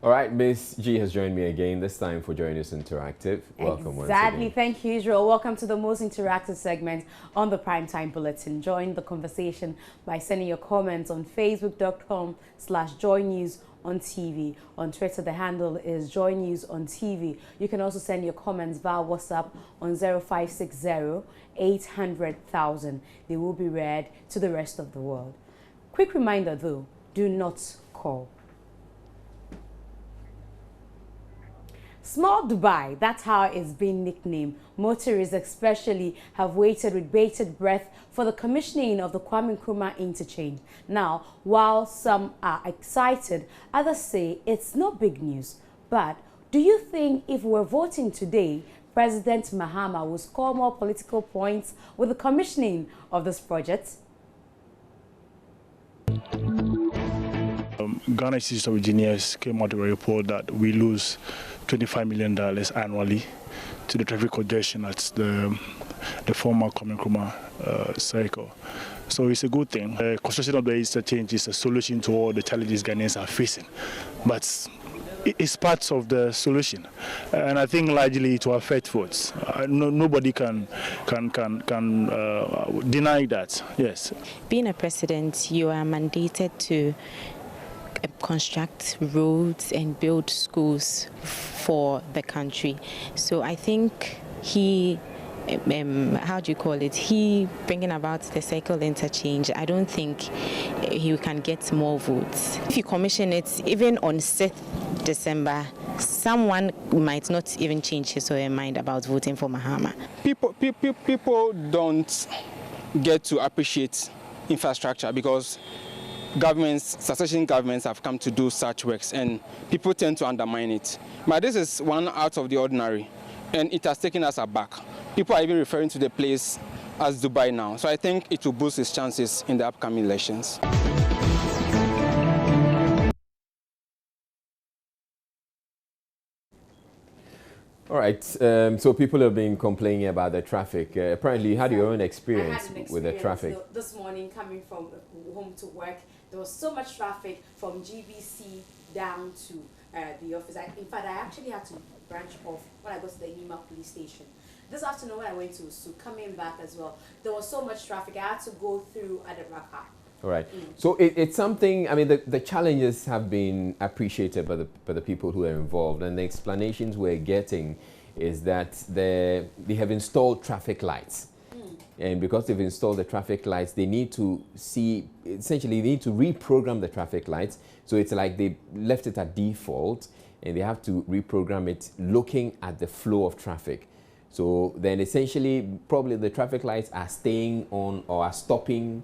All right, Miss G has joined me again, this time for Join Us Interactive. Welcome once again. Exactly. Thank you, Israel. Welcome to the most interactive segment on the Primetime Bulletin. Join the conversation by sending your comments on facebook.com/joynews on TV. On Twitter, the handle is Joy News on TV. You can also send your comments via WhatsApp on 0560 800,000. They will be read to the rest of the world. Quick reminder though, do not call. Small Dubai, that's how it's been nicknamed. Motorists especially have waited with bated breath for the commissioning of the Kwame Nkrumah interchange. Now, while some are excited, others say it's not big news. But do you think if we're voting today, President Mahama will score more political points with the commissioning of this project? Ghana Institute of Engineers came out with a report that we lose $25 million annually to the traffic congestion at the former Kwame Nkrumah circle. So it's a good thing. Construction of the interchange is a solution to all the challenges Ghanaians are facing. But it's part of the solution, and I think largely it will affect votes. Nobody can deny that. Yes. Being a president, you are mandated to construct roads and build schools for the country. So I think he, how do you call it? He bringing about the cycle interchange. I don't think he can get more votes. If you commission it, even on 6th December, someone might not even change his or her mind about voting for Mahama. People don't get to appreciate infrastructure because succession governments have come to do such works and people tend to undermine it. But this is one out of the ordinary and it has taken us aback. People are even referring to the place as Dubai now. So I think it will boost its chances in the upcoming elections. All right, so people have been complaining about the traffic. Apparently, you had your own experience with the traffic. This morning, coming from home to work, there was so much traffic from GBC down to the office. In fact, I actually had to branch off when I got to the Nima police station. This afternoon, when I went to Su, coming back as well, there was so much traffic. I had to go through Adabraka. All right. So it's something, I mean, the challenges have been appreciated by the people who are involved, and the explanations we're getting is that they have installed traffic lights. And because they've installed the traffic lights, they need to essentially they need to reprogram the traffic lights. So it's like they left it at default and they have to reprogram it looking at the flow of traffic. So then essentially probably the traffic lights are staying on or are stopping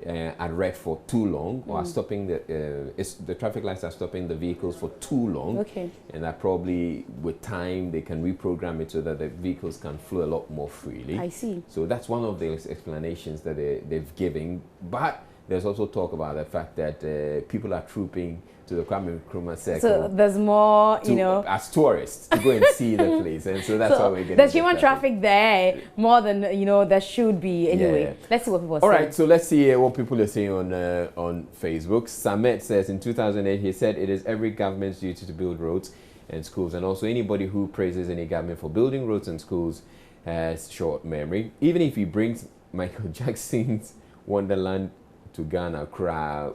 at red for too long, or are stopping the traffic lights are stopping the vehicles for too long. Okay. And that probably with time they can reprogram it so that the vehicles can flow a lot more freely. I see. So that's one of the explanations that they've given. But there's also talk about the fact that people are trooping to the Kwame Nkrumah circle. So there's more, as tourists to go and see the place, and so that's why we're getting. There's human traffic there more than there should be anyway. Yeah. Let's see what people are saying. All right, so let's see what people are saying on Facebook. Samet says in 2008 he said it is every government's duty to build roads and schools, and also anybody who praises any government for building roads and schools has short memory. Even if he brings Michael Jackson's Wonderland to Ghana,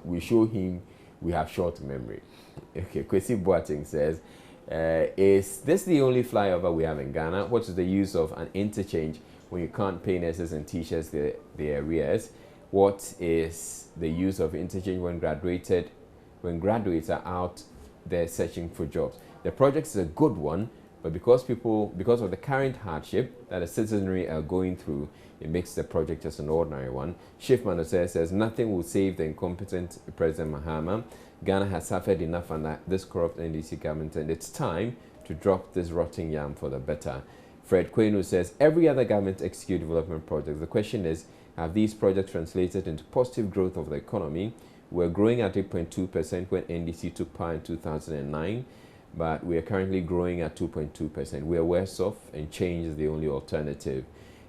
we show him we have short memory. Okay, Kwesi Boateng says, is this the only flyover we have in Ghana? What is the use of an interchange when you can't pay nurses and teachers the arrears? What is the use of interchange when graduates are out there searching for jobs? The project is a good one, but because of the current hardship that the citizenry are going through, it makes the project just an ordinary one. Chief Manasseh says nothing will save the incompetent President Mahama. Ghana has suffered enough under this corrupt NDC government, and it's time to drop this rotting yam for the better. Fred Kwenu says every other government execute development projects. The question is, have these projects translated into positive growth of the economy? We're growing at 8.2% when NDC took power in 2009. But we are currently growing at 2.2%. We are worse off, and change is the only alternative.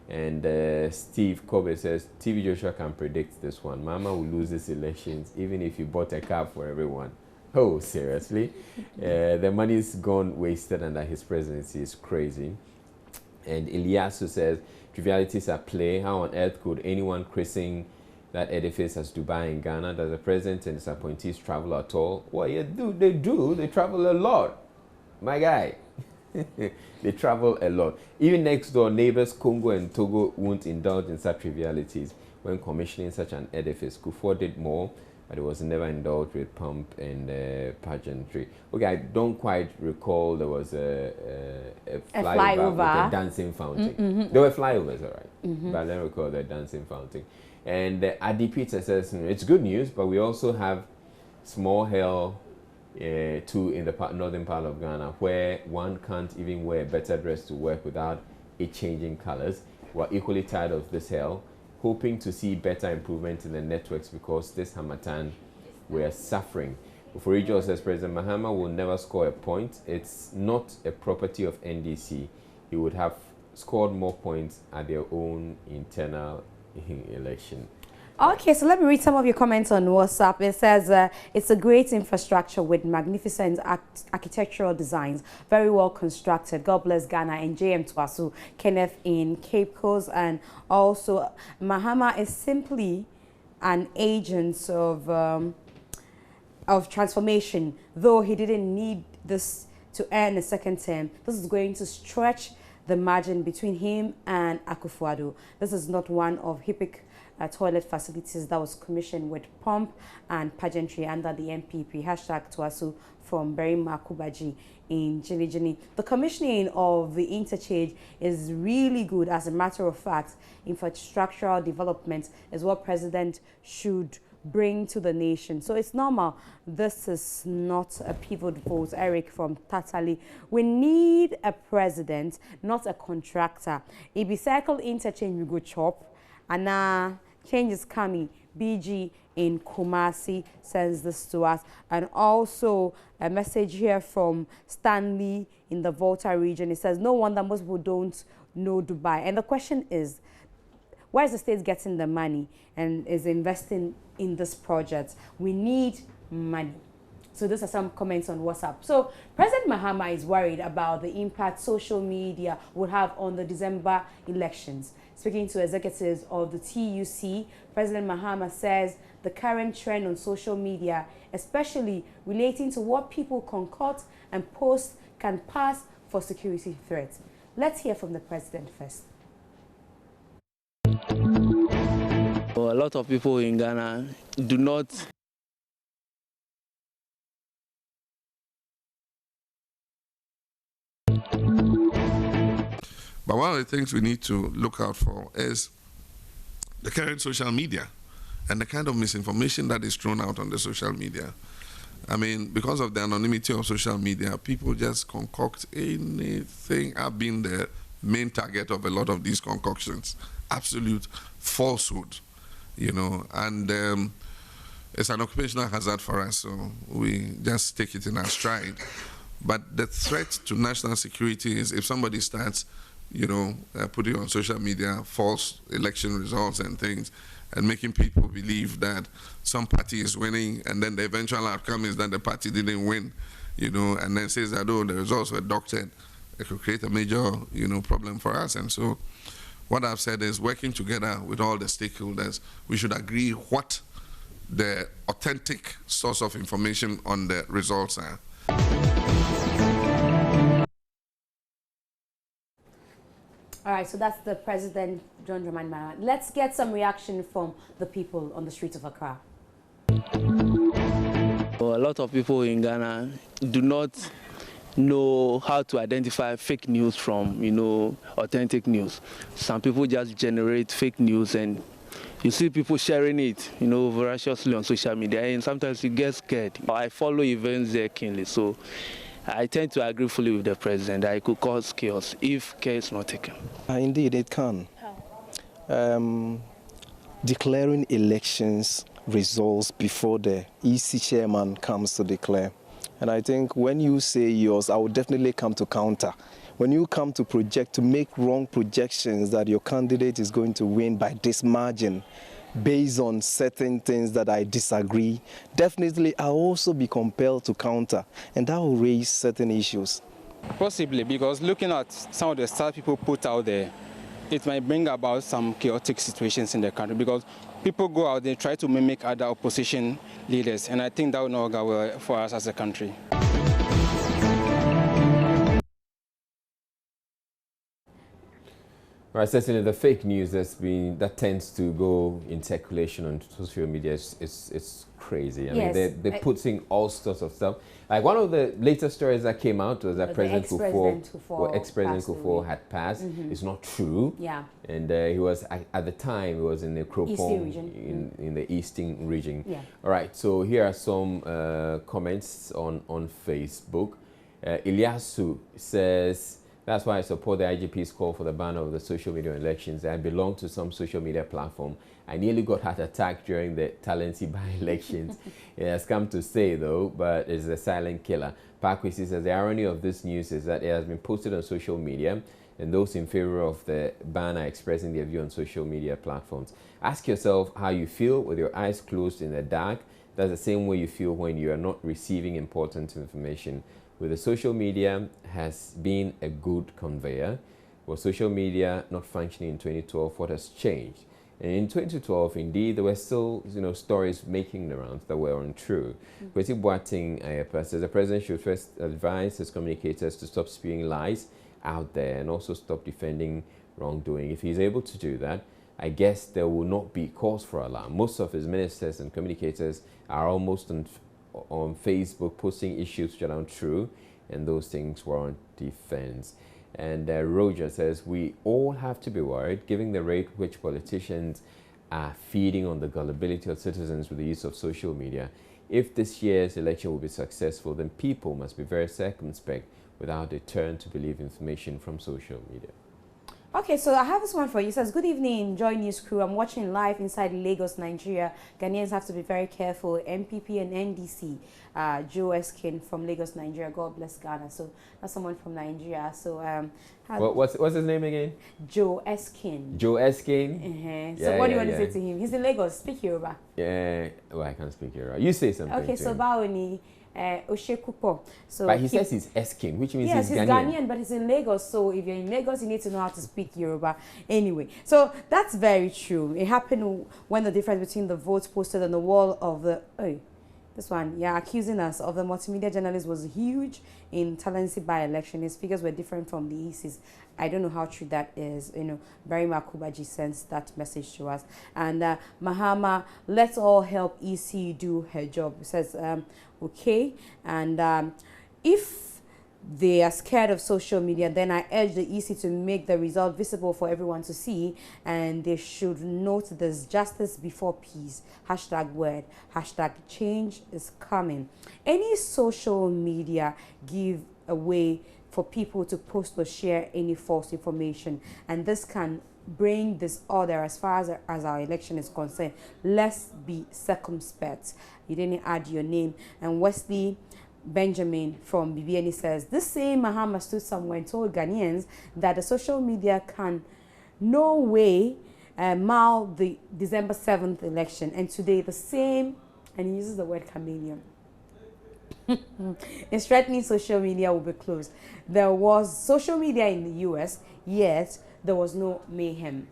And Steve Kobe says, TV Joshua can predict this one. Mama will lose these elections, even if you bought a car for everyone. Oh, seriously? The money's gone wasted under his presidency is crazy. And Eliasu says, trivialities are play. How on earth could anyone christen that edifice as Dubai in Ghana? Does the president and his appointees travel at all? Well, yeah, they do. They travel a lot. My guy. They travel a lot. Even next door neighbors Congo and Togo won't indulge in such trivialities when commissioning such an edifice. Kufuor did more, but it was never indulged with pomp and pageantry. Okay, I don't quite recall there was a flyover with a dancing fountain. There were flyovers, all right, but I don't recall the dancing fountain. And Adi Peter says, it's good news, but we also have small hell too in the northern part of Ghana, where one can't even wear a better dress to work without it changing colors. We're equally tired of this hell, hoping to see better improvement in the networks because this Hamatan we're suffering. Uforijo says President Mahama will never score a point. It's not a property of NDC. He would have scored more points at their own internal election. Okay, so let me read some of your comments on WhatsApp. It says, it's a great infrastructure with magnificent architectural designs, very well constructed. God bless Ghana. And JM Twasu, Kenneth in Cape Coast. And also, Mahama is simply an agent of transformation, though he didn't need this to earn a second term. This is going to stretch the margin between him and Akufo-Addo. This is not one of HIPIC toilet facilities that was commissioned with pomp and pageantry under the MPP. Hashtag Twasu from Berima Kubaji in Jini. The commissioning of the interchange is really good. As a matter of fact, infrastructural development is what President should bring to the nation. So it's normal. This is not a pivot vote. Eric from Tatali. We need a president, not a contractor. If we cycle interchange, we go chop. And change is coming. BG in Kumasi sends this to us. And also a message here from Stanley in the Volta region. It says, no wonder most people don't know Dubai. And the question is, where is the state getting the money and is investing in this project? We need money. So those are some comments on WhatsApp. So President Mahama is worried about the impact social media would have on the December elections. Speaking to executives of the TUC, President Mahama says the current trend on social media, especially relating to what people concoct and post, can pass for security threats. Let's hear from the president first. Well, a lot of people in Ghana do not But one of the things we need to look out for is the current social media and the kind of misinformation that is thrown out on the social media. I mean, because of the anonymity of social media, people just concoct anything. I've been the main target of a lot of these concoctions. Absolute falsehood, you know, and it's an occupational hazard for us, so we just take it in our stride. But the threat to national security is if somebody starts, you know, putting on social media false election results and things and making people believe that some party is winning and then the eventual outcome is that the party didn't win, you know, and then says that, oh, the results were doctored. It could create a major, you know, problem for us. And so what I've said is working together with all the stakeholders, we should agree what the authentic source of information on the results are. All right, so that's the President, John Dramani Mahama. Let's get some reaction from the people on the streets of Accra. Well, a lot of people in Ghana do not know how to identify fake news from, you know, authentic news. Some people just generate fake news and you see people sharing it, you know, voraciously on social media, and sometimes you get scared. I follow events there keenly, so I tend to agree fully with the president that it could cause chaos if care is not taken. Indeed, it can. How? Declaring elections results before the EC chairman comes to declare. And I think when you say yours, I will definitely come to counter. When you come to make wrong projections that your candidate is going to win by this margin, based on certain things that I disagree, definitely I'll also be compelled to counter, and that will raise certain issues. Possibly, because looking at some of the stuff people put out there, it might bring about some chaotic situations in the country, because people go out there, try to mimic other opposition leaders, and I think that will not go well for us as a country. Right, certainly the fake news that tends to go in circulation on social media it's crazy. I mean, they're putting all sorts of stuff. Like one of the latest stories that came out was that President ex-President Kufuor had passed. It's not true. Yeah. And he was, at the time, he was in the Kropong, in the eastern region. Yeah. All right, so here are some comments on Facebook. Ilyasu says, that's why I support the IGP's call for the ban of the social media elections. I belong to some social media platform. I nearly got heart attack during the Talensi by-elections. It has come to stay though, but it's a silent killer. Parkwisi says the irony of this news is that it has been posted on social media, and those in favor of the ban are expressing their view on social media platforms. Ask yourself how you feel with your eyes closed in the dark. That's the same way you feel when you are not receiving important information. With the social media has been a good conveyor. Was social media not functioning in 2012? What has changed? And in 2012, indeed, there were still, stories making the rounds that were untrue. Kwesi Boateng says the president should first advise his communicators to stop spewing lies out there and also stop defending wrongdoing. If he's able to do that, I guess there will not be cause for alarm. Most of his ministers and communicators are almost on Facebook posting issues which are untrue, and those things were on defense. And Roger says, we all have to be worried, given the rate which politicians are feeding on the gullibility of citizens with the use of social media. If this year's election will be successful, then people must be very circumspect without a turn to believe information from social media. Okay, so I have this one for you. It says, good evening, Joy News crew. I'm watching live inside Lagos, Nigeria. Ghanaians have to be very careful. MPP and NDC. Joe Eskin from Lagos, Nigeria. God bless Ghana. So that's someone from Nigeria. So what's his name again? Joe Eskin. Joe Eskin? So what do you want to say to him? He's in Lagos. Speak Yoruba. Yeah, well, I can't speak Yoruba. You say something. Okay, so Baoni. So but he says he's Eskin, which means yes, he's Ghanaian, but he's in Lagos. So if you're in Lagos, you need to know how to speak Yoruba. Anyway, so that's very true. It happened when the difference between the votes posted on the wall of the this one, accusing us of the multimedia journalist was huge in Talensi by-election. His figures were different from the EC's. I don't know how true that is. Barry Makubaji sends that message to us. And Mahama, let's all help EC do her job. It says, okay. And if they are scared of social media, then I urge the EC to make the result visible for everyone to see, and they should note there's justice before peace. #word. #change is coming. Any social media give a way for people to post or share any false information, and this can bring disorder as far as our election is concerned. Let's be circumspect. You didn't add your name. And Wesley Benjamin from BBNE says, this same Mahama stood somewhere and told Ghanaians that the social media can no way mal the December 7th election. And today the same, and he uses the word chameleon, is threatening social media will be closed. There was social media in the US, yet there was no mayhem.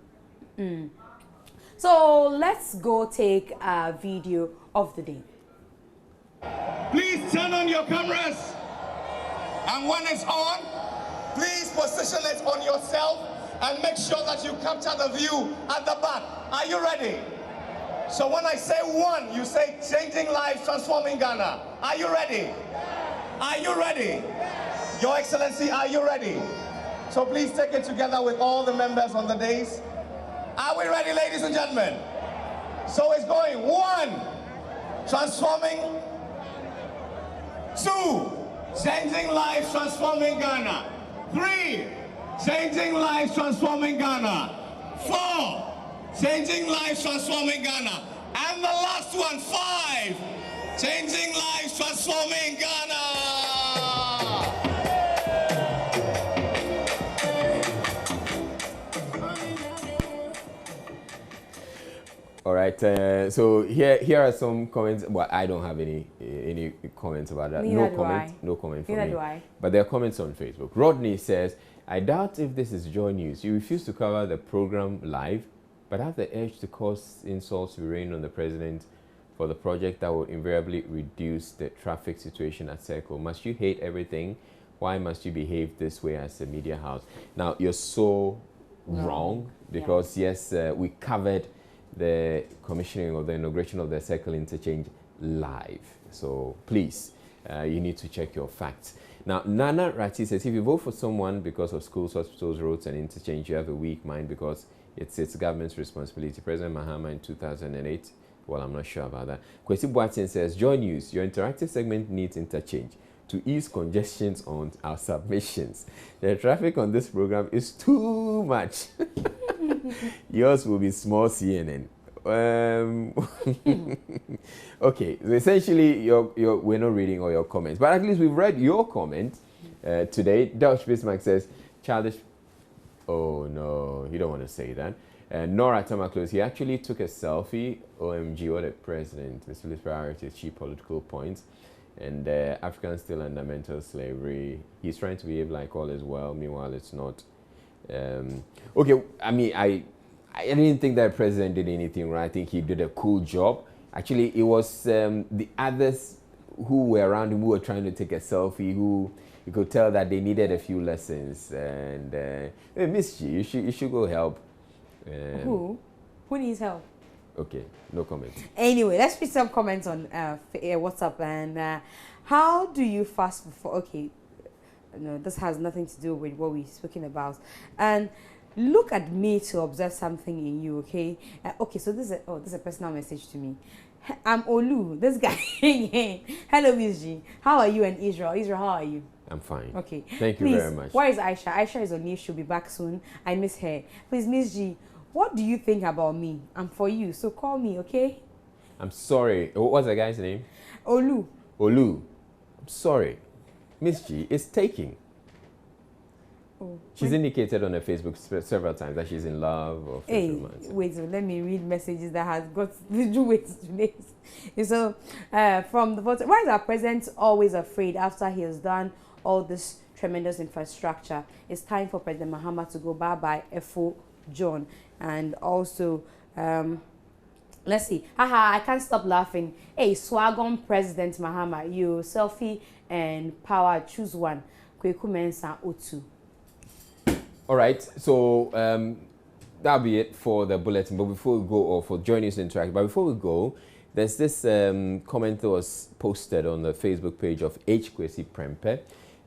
So let's go take a video of the day. Please turn on your cameras, and when it's on, please position it on yourself and make sure that you capture the view at the back. Are you ready? So when I say one, you say changing lives, transforming Ghana. Are you ready? Are you ready? Your Excellency, are you ready? So please take it together with all the members on the days. Are we ready, ladies and gentlemen? So it's going. 1, transforming. 2, changing lives, transforming Ghana. 3, changing lives, transforming Ghana. 4, changing lives, transforming Ghana. And the last one, 5, changing lives, transforming Ghana. All right. right. So here are some comments. Well, I don't have any comments about that. Neither No do comment. I. No comment from Neither me. do I. But there are comments on Facebook. Rodney says, I doubt if this is Joy News. You refuse to cover the program live, but have the urge to cause insults to rain on the president for the project that will invariably reduce the traffic situation at Circle. Must you hate everything? Why must you behave this way as a media house? Now, you're so wrong because, yes, we covered the commissioning or the inauguration of the Circle Interchange live. So please, you need to check your facts. Now, Nana Rati says, if you vote for someone because of schools, hospitals, roads, and interchange, you have a weak mind because it's government's responsibility. President Mahama in 2008, well, I'm not sure about that. Kwesi Boateng says, Joy News, your interactive segment needs interchange to ease congestions on our submissions. The traffic on this program is too much. Yours will be small CNN. Okay, so essentially we're not reading all your comments, but at least we've read your comment today. Dutch Bismarck says, childish. Oh no, you don't want to say that. Nora Tamaklos, he actually took a selfie. OMG, what a president. Mr. Phillips priorities cheap political points. And Africans still under mental slavery. He's trying to behave like all is well, meanwhile it's not. Okay, I mean, I didn't think that president did anything wrong. I think he did a cool job. Actually, it was the others who were around him who were trying to take a selfie, who you could tell that they needed a few lessons. And hey, Miss G, you should go help. Who needs help? Okay, no comment. Anyway, let's read some comments on WhatsApp. And how do you fast before? Okay, no, this has nothing to do with what we're speaking about. And look at me to observe something in you, okay? Okay, so this is a personal message to me. I'm Olu, this guy. Hello, Miss G. How are you and Israel? Israel, how are you? I'm fine. Okay. Thank you very much. Where is Aisha? Aisha is on leave. She'll be back soon. I miss her. Please, Miss G, what do you think about me? I'm for you, so call me, okay? I'm sorry. What's the guy's name? Olu. Olu. I'm sorry. Miss G is taking. Oh, she's indicated on her Facebook several times that she's in love or romance. Wait, so let me read messages that has got to do with today. So, from the photo, why is our president always afraid after he has done all this tremendous infrastructure? It's time for President Mahama to go bye-bye, Efo John. And also, let's see. Haha, I can't stop laughing. Hey, swag on President Mahama. You selfie and power, choose one. Kweku Mensah Otu. All right, so that'll be it for the bulletin. But before we go, or for joining us interact, but before we go, there's this comment that was posted on the Facebook page of H. Kwesi Prempeh,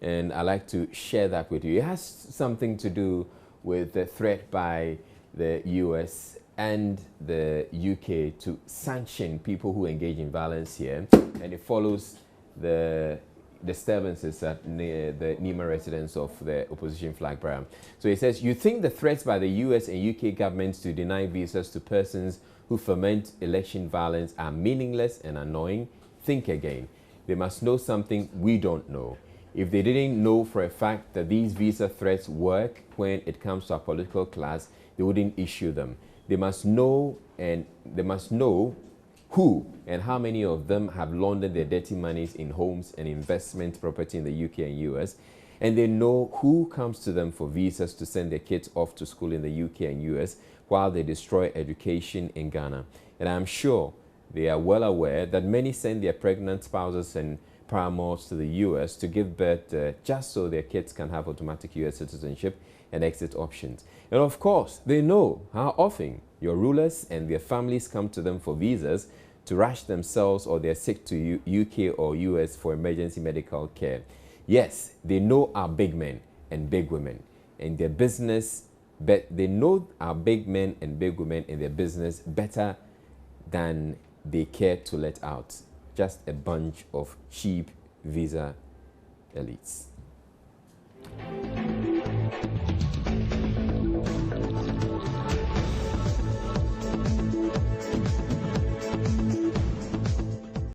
and I'd like to share that with you. It has something to do with the threat by the US and the UK to sanction people who engage in violence here, and it follows the disturbances at the Nima residence of the opposition flag bearer. So he says, you think the threats by the US and UK governments to deny visas to persons who foment election violence are meaningless and annoying? Think again. They must know something we don't know. If they didn't know for a fact that these visa threats work when it comes to our political class, they wouldn't issue them. They must know, and they must know who and how many of them have laundered their dirty monies in homes and investment property in the UK and US. And they know who comes to them for visas to send their kids off to school in the UK and US while they destroy education in Ghana. And I'm sure they are well aware that many send their pregnant spouses and paramours to the US to give birth just so their kids can have automatic US citizenship and exit options. And of course, they know how often your rulers and their families come to them for visas to rush themselves or they're sick to UK or US for emergency medical care. Yes, they know our big men and big women and their business, but they know our big men and big women and their business better than they care to let out. Just a bunch of cheap visa elites.